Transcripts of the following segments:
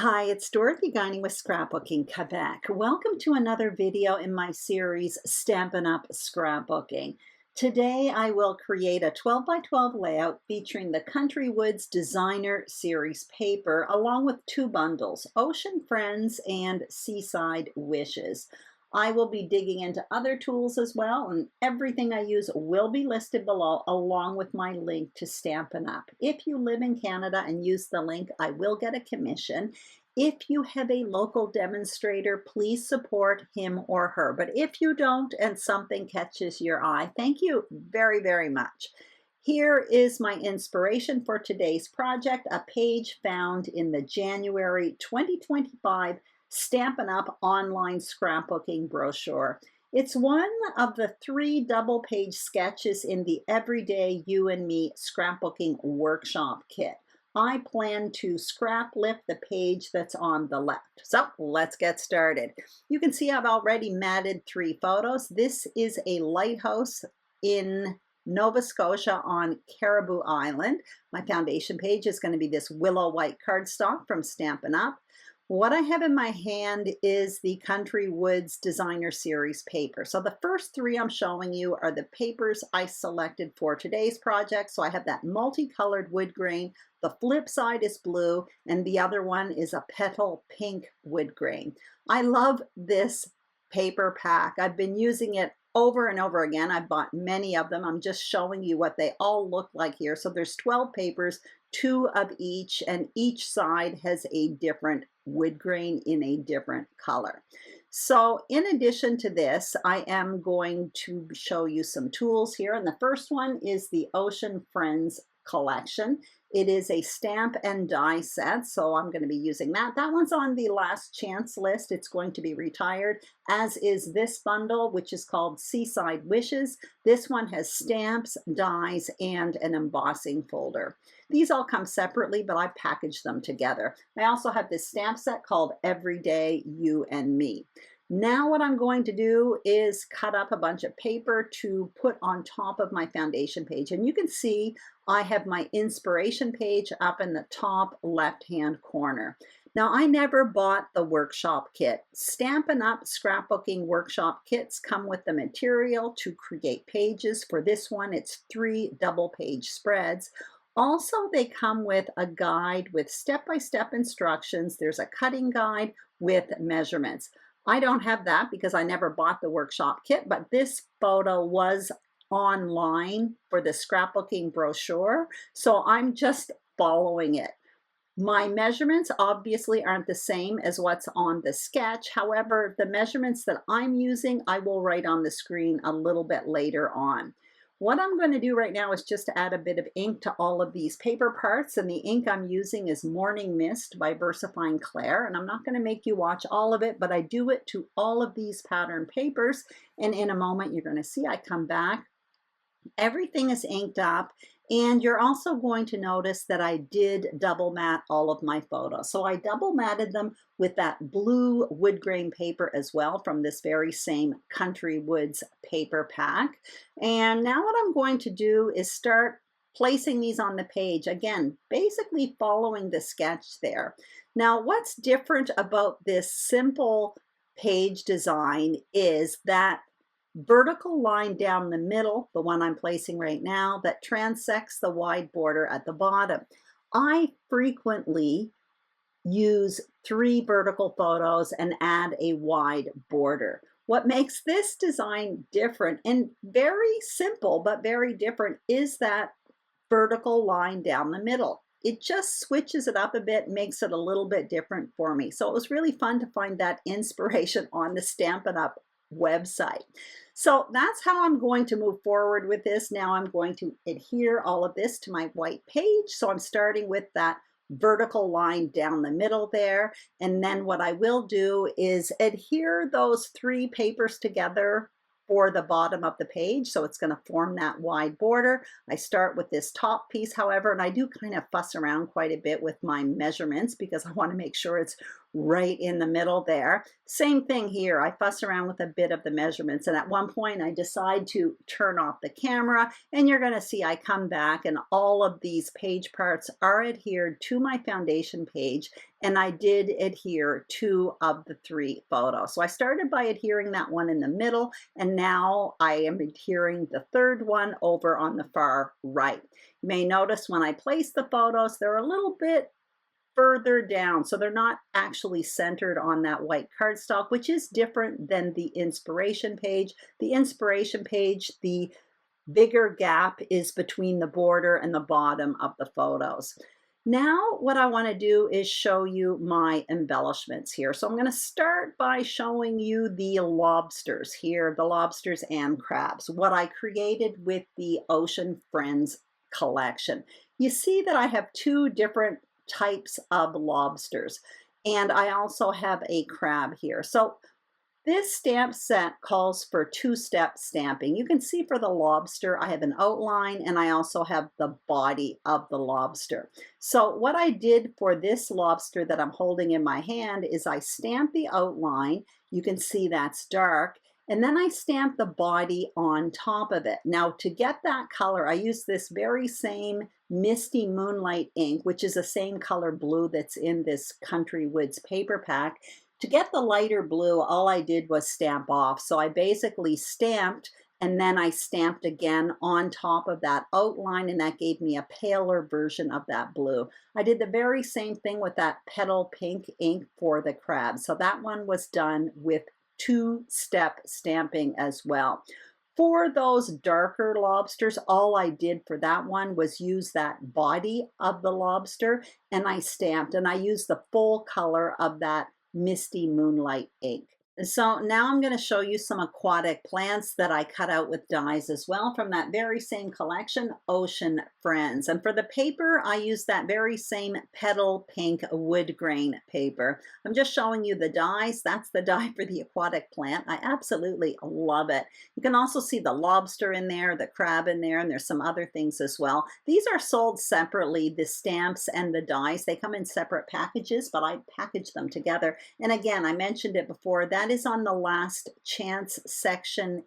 Hi, it's Dorothy Guining with Scrapbooking Quebec. Welcome to another video in my series, Stampin' Up Scrapbooking. Today I will create a 12 by 12 layout featuring the Country Woods Designer Series paper along with two bundles, Ocean Friends and Seaside Wishes. I will be digging into other tools as well, and everything I use will be listed below along with my link to Stampin' Up. If you live in Canada and use the link, I will get a commission. If you have a local demonstrator, please support him or her. But if you don't and something catches your eye, thank you very, very much. Here is my inspiration for today's project, a page found in the January 2025 Stampin' Up online scrapbooking brochure. It's one of the 3 double-page sketches in the Everyday You and Me scrapbooking workshop kit. I plan to scrap lift the page that's on the left. So let's get started. You can see I've already matted 3 photos. This is a lighthouse in Nova Scotia on Caribou Island. My foundation page is going to be this Willow white cardstock from Stampin' Up. What I have in my hand is the Country Woods Designer Series paper. So the first 3 I'm showing you are the papers I selected for today's project. So I have that multicolored wood grain. The flip side is blue, and the other one is a Petal pink wood grain. I love this paper pack. I've been using it over and over again. I bought many of them. I'm just showing you what they all look like here. So there's 12 papers, 2 of each, and each side has a different wood grain in a different color. So in addition to this, I am going to show you some tools here. And the first one is the Ocean Friends collection. It is a stamp and die set, so I'm going to be using that. That one's on the last chance list. It's going to be retired, as is this bundle, which is called Seaside Wishes. This one has stamps, dies, and an embossing folder. These all come separately, but I packaged them together. I also have this stamp set called Everyday You and Me. Now what I'm going to do is cut up a bunch of paper to put on top of my foundation page. And you can see I have my inspiration page up in the top left-hand corner. Now, I never bought the workshop kit. Stampin' Up scrapbooking workshop kits come with the material to create pages. For this one, it's 3 double-page spreads. Also, they come with a guide with step-by-step instructions. There's a cutting guide with measurements. I don't have that because I never bought the workshop kit, but this photo was online for the scrapbooking brochure, so I'm just following it. My measurements obviously aren't the same as what's on the sketch. However, the measurements that I'm using, I will write on the screen a little bit later on. What I'm going to do right now is just add a bit of ink to all of these paper parts, and the ink I'm using is Morning Mist by VersaFine Clair, and I'm not going to make you watch all of it, but I do it to all of these pattern papers, and in a moment you're going to see I come back. Everything is inked up, and you're also going to notice that I did double mat all of my photos. So I double matted them with that blue wood grain paper as well from this very same Country Woods paper pack. And now what I'm going to do is start placing these on the page. Again, basically following the sketch there. Now, what's different about this simple page design is that vertical line down the middle, the one I'm placing right now, that transects the wide border at the bottom. I frequently use 3 vertical photos and add a wide border. What makes this design different and very simple but very different is that vertical line down the middle. It just switches it up a bit, makes it a little bit different for me. So it was really fun to find that inspiration on the Stampin' Up website. So that's how I'm going to move forward with this. Now I'm going to adhere all of this to my white page. So I'm starting with that vertical line down the middle there. And then what I will do is adhere those 3 papers together for the bottom of the page. So it's going to form that wide border. I start with this top piece, however, and I do kind of fuss around quite a bit with my measurements because I want to make sure it's right in the middle there. Same thing here. I fuss around with a bit of the measurements, and at one point I decide to turn off the camera, and you're going to see I come back and all of these page parts are adhered to my foundation page, and I did adhere 2 of the 3 photos. So I started by adhering that one in the middle, and now I am adhering the 3rd one over on the far right. You may notice when I place the photos, they're a little bit further down, so they're not actually centered on that white cardstock, which is different than the inspiration page. The inspiration page, the bigger gap is between the border and the bottom of the photos. Now what I want to do is show you my embellishments here. So I'm going to start by showing you the lobsters here, the lobsters and crabs, what I created with the Ocean Friends collection. You see that I have 2 different types of lobsters, and I also have a crab here. So this stamp set calls for 2-step stamping. You can see for the lobster, I have an outline and I also have the body of the lobster. So what I did for this lobster that I'm holding in my hand is I stamped the outline. You can see that's dark. And then I stamped the body on top of it. Now to get that color, I used this very same Misty Moonlight ink, which is the same color blue that's in this Country Woods paper pack. To get the lighter blue, all I did was stamp off. So I basically stamped and then I stamped again on top of that outline, and that gave me a paler version of that blue. I did the very same thing with that Petal pink ink for the crab. So that one was done with 2-step stamping as well. For those darker lobsters, all I did for that one was use that body of the lobster and I stamped, and I used the full color of that Misty Moonlight ink. So now I'm going to show you some aquatic plants that I cut out with dies as well from that very same collection, Ocean Friends. And for the paper, I used that very same Petal pink wood grain paper. I'm just showing you the dies. That's the die for the aquatic plant. I absolutely love it. You can also see the lobster in there, the crab in there, and there's some other things as well. These are sold separately, the stamps and the dies. They come in separate packages, but I package them together. And again, I mentioned it before, that is on the last chance section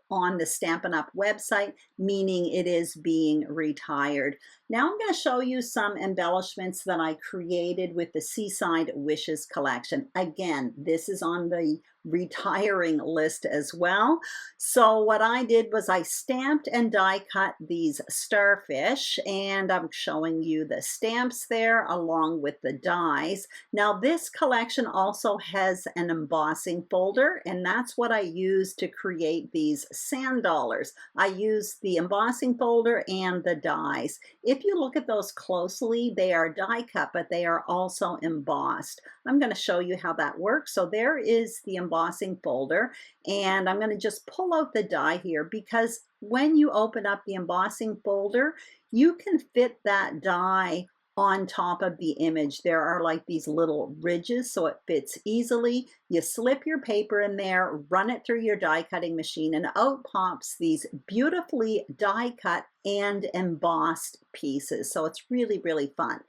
on the Stampin' Up website, meaning it is being retired. Now I'm going to show you some embellishments that I created with the Seaside Wishes collection. Again, this is on the retiring list as well. So what I did was I stamped and die cut these starfish, and I'm showing you the stamps there along with the dies. Now this collection also has an embossing folder, and that's what I used to create these sand dollars. I used the embossing folder and the dies. If you look at those closely, they are die cut, but they are also embossed. I'm going to show you how that works. So there is the embossing folder, and I'm going to just pull out the die here because when you open up the embossing folder, you can fit that die on top of the image. There are like these little ridges, so it fits easily. You slip your paper in there, run it through your die cutting machine, and out pops these beautifully die cut and embossed pieces. So it's really, really fun.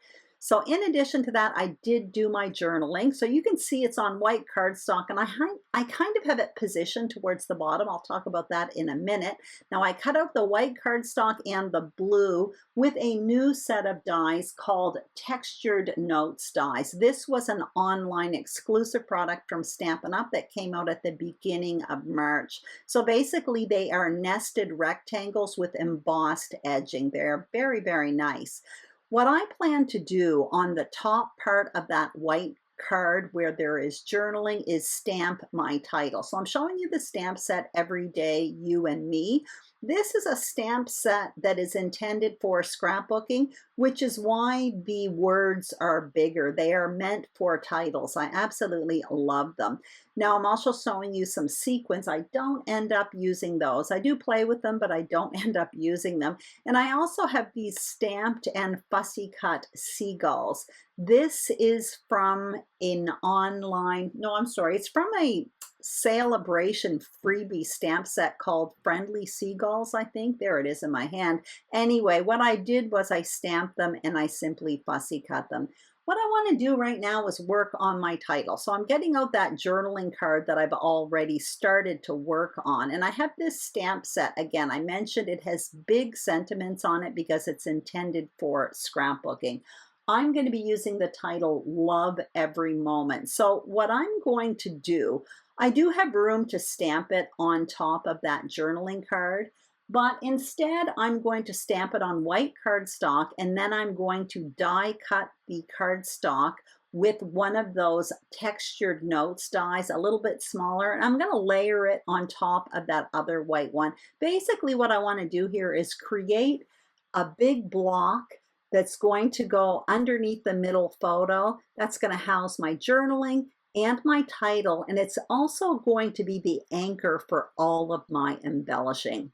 So in addition to that, I did do my journaling. So you can see it's on white cardstock, and I kind of have it positioned towards the bottom. I'll talk about that in a minute. Now I cut out the white cardstock and the blue with a new set of dies called Textured Notes dies. This was an online exclusive product from Stampin' Up that came out at the beginning of March. So basically they are nested rectangles with embossed edging. They're very, very nice. What I plan to do on the top part of that white card where there is journaling is stamp my title. So I'm showing you the stamp set Everyday You and Me. This is a stamp set that is intended for scrapbooking, which is why the words are bigger. They are meant for titles. I absolutely love them. Now I'm also showing you some sequins. I don't end up using those. I do play with them, but I don't end up using them. And I also have these stamped and fussy cut seagulls. This is from an online, no, I'm sorry, it's from a celebration freebie stamp set called Friendly Seagulls, I think. There it is in my hand. Anyway, what I did was I stamped them and I simply fussy cut them. What I want to do right now is work on my title. So I'm getting out that journaling card that I've already started to work on. And I have this stamp set. Again, I mentioned it has big sentiments on it because it's intended for scrapbooking. I'm going to be using the title Love Every Moment. So what I'm going to do, I do have room to stamp it on top of that journaling card, but instead I'm going to stamp it on white cardstock, and then I'm going to die cut the cardstock with one of those textured notes dies, a little bit smaller, and I'm going to layer it on top of that other white one. Basically what I want to do here is create a big block that's going to go underneath the middle photo. That's going to house my journaling and my title, and it's also going to be the anchor for all of my embellishing.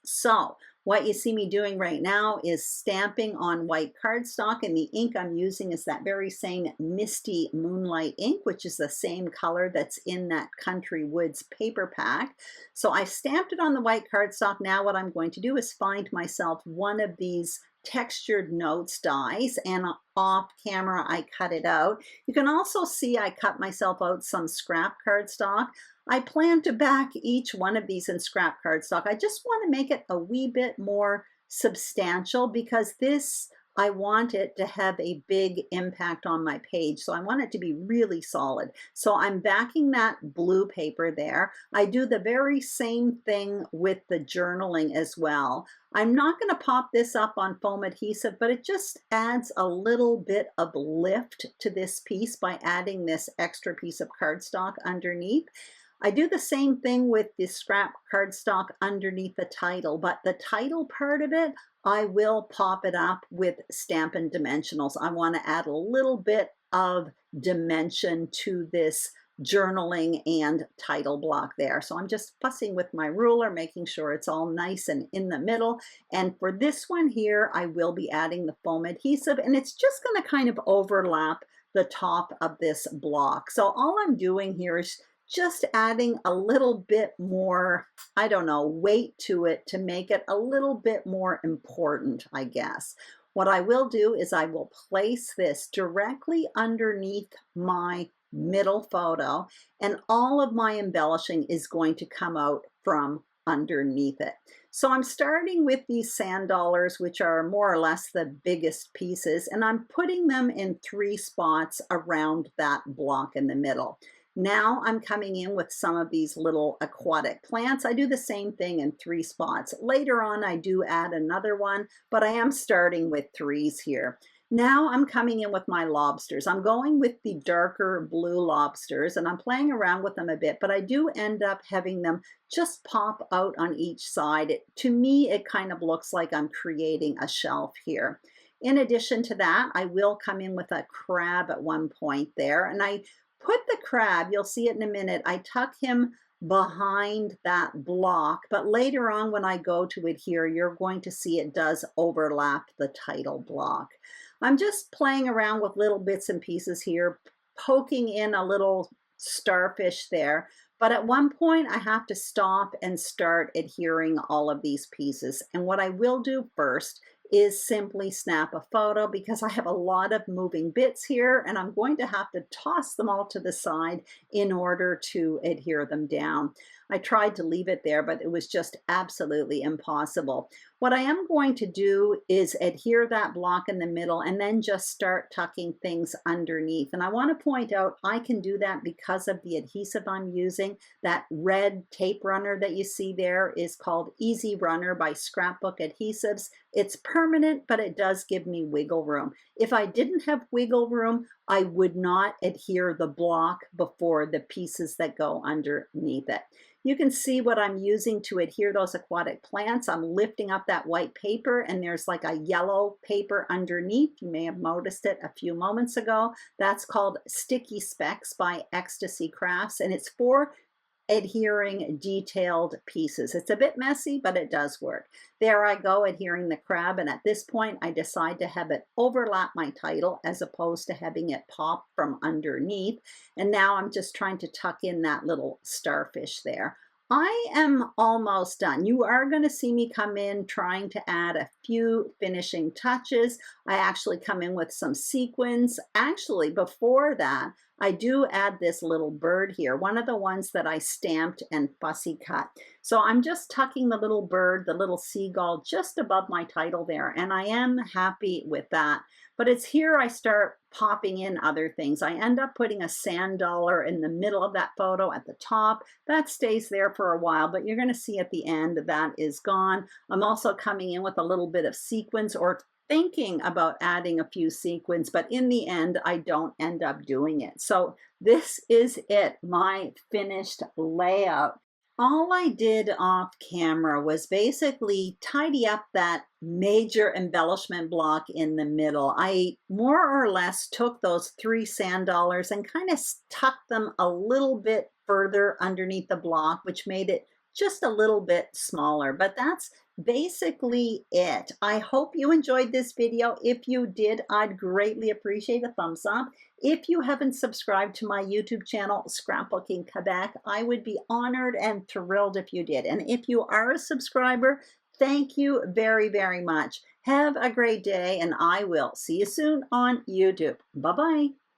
So what you see me doing right now is stamping on white cardstock, and the ink I'm using is that very same Misty Moonlight ink, which is the same color that's in that Country Woods paper pack. So I stamped it on the white cardstock. Now what I'm going to do is find myself one of these textured notes dies, and off camera I cut it out. You can also see I cut myself out some scrap cardstock. I plan to back each one of these in scrap cardstock. I just want to make it a wee bit more substantial because this, I want it to have a big impact on my page. So I want it to be really solid. So I'm backing that blue paper there. I do the very same thing with the journaling as well. I'm not going to pop this up on foam adhesive, but it just adds a little bit of lift to this piece by adding this extra piece of cardstock underneath. I do the same thing with the scrap cardstock underneath the title, but the title part of it, I will pop it up with Stampin' Dimensionals. I want to add a little bit of dimension to this journaling and title block there. So I'm just fussing with my ruler, making sure it's all nice and in the middle. And for this one here, I will be adding the foam adhesive, and it's just going to kind of overlap the top of this block. So all I'm doing here is just adding a little bit more, I don't know, weight to it to make it a little bit more important, I guess. What I will do is I will place this directly underneath my middle photo, and all of my embellishing is going to come out from underneath it. So I'm starting with these sand dollars, which are more or less the biggest pieces, and I'm putting them in 3 spots around that block in the middle. Now I'm coming in with some of these little aquatic plants. I do the same thing in 3 spots. Later on, I do add another one, but I am starting with 3s here. Now I'm coming in with my lobsters. I'm going with the darker blue lobsters, and I'm playing around with them a bit, but I do end up having them just pop out on each side. To me, it kind of looks like I'm creating a shelf here. In addition to that, I will come in with a crab at one point there, and I put the crab, you'll see it in a minute, I tuck him behind that block, but later on when I go to adhere, you're going to see it does overlap the title block. I'm just playing around with little bits and pieces here, poking in a little starfish there, but at one point I have to stop and start adhering all of these pieces. And what I will do first is simply snap a photo because I have a lot of moving bits here, and I'm going to have to toss them all to the side in order to adhere them down. I tried to leave it there, but it was just absolutely impossible. What I am going to do is adhere that block in the middle and then just start tucking things underneath. And I want to point out I can do that because of the adhesive I'm using. That red tape runner that you see there is called Easy Runner by Scrapbook Adhesives. It's permanent, but it does give me wiggle room. If I didn't have wiggle room, I would not adhere the block before the pieces that go underneath it. You can see what I'm using to adhere those aquatic plants. I'm lifting up that white paper, and there's like a yellow paper underneath. You may have noticed it a few moments ago. That's called Sticky Specks by Ecstasy Crafts, and it's for adhering detailed pieces. It's a bit messy, but it does work. There I go adhering the crab, and at this point I decide to have it overlap my title as opposed to having it pop from underneath. And now I'm just trying to tuck in that little starfish there. I am almost done. You are going to see me come in trying to add a few finishing touches. I actually come in with some sequins. Actually, before that, I do add this little bird here, one of the ones that I stamped and fussy cut. So I'm just tucking the little bird, the little seagull, just above my title there, and I am happy with that. But it's here I start popping in other things. I end up putting a sand dollar in the middle of that photo at the top. That stays there for a while, but you're going to see at the end that is gone. I'm also coming in with a little bit of sequins, or thinking about adding a few sequins, but in the end, I don't end up doing it. So this is it, my finished layout. All I did off camera was basically tidy up that major embellishment block in the middle. I more or less took those 3 sand dollars and kind of tucked them a little bit further underneath the block, which made it just a little bit smaller, but that's basically it. I hope you enjoyed this video. If you did, I'd greatly appreciate a thumbs up. If you haven't subscribed to my YouTube channel, Scrapbooking Quebec, I would be honored and thrilled if you did. And if you are a subscriber, thank you very, very much. Have a great day, and I will see you soon on YouTube. Bye-bye.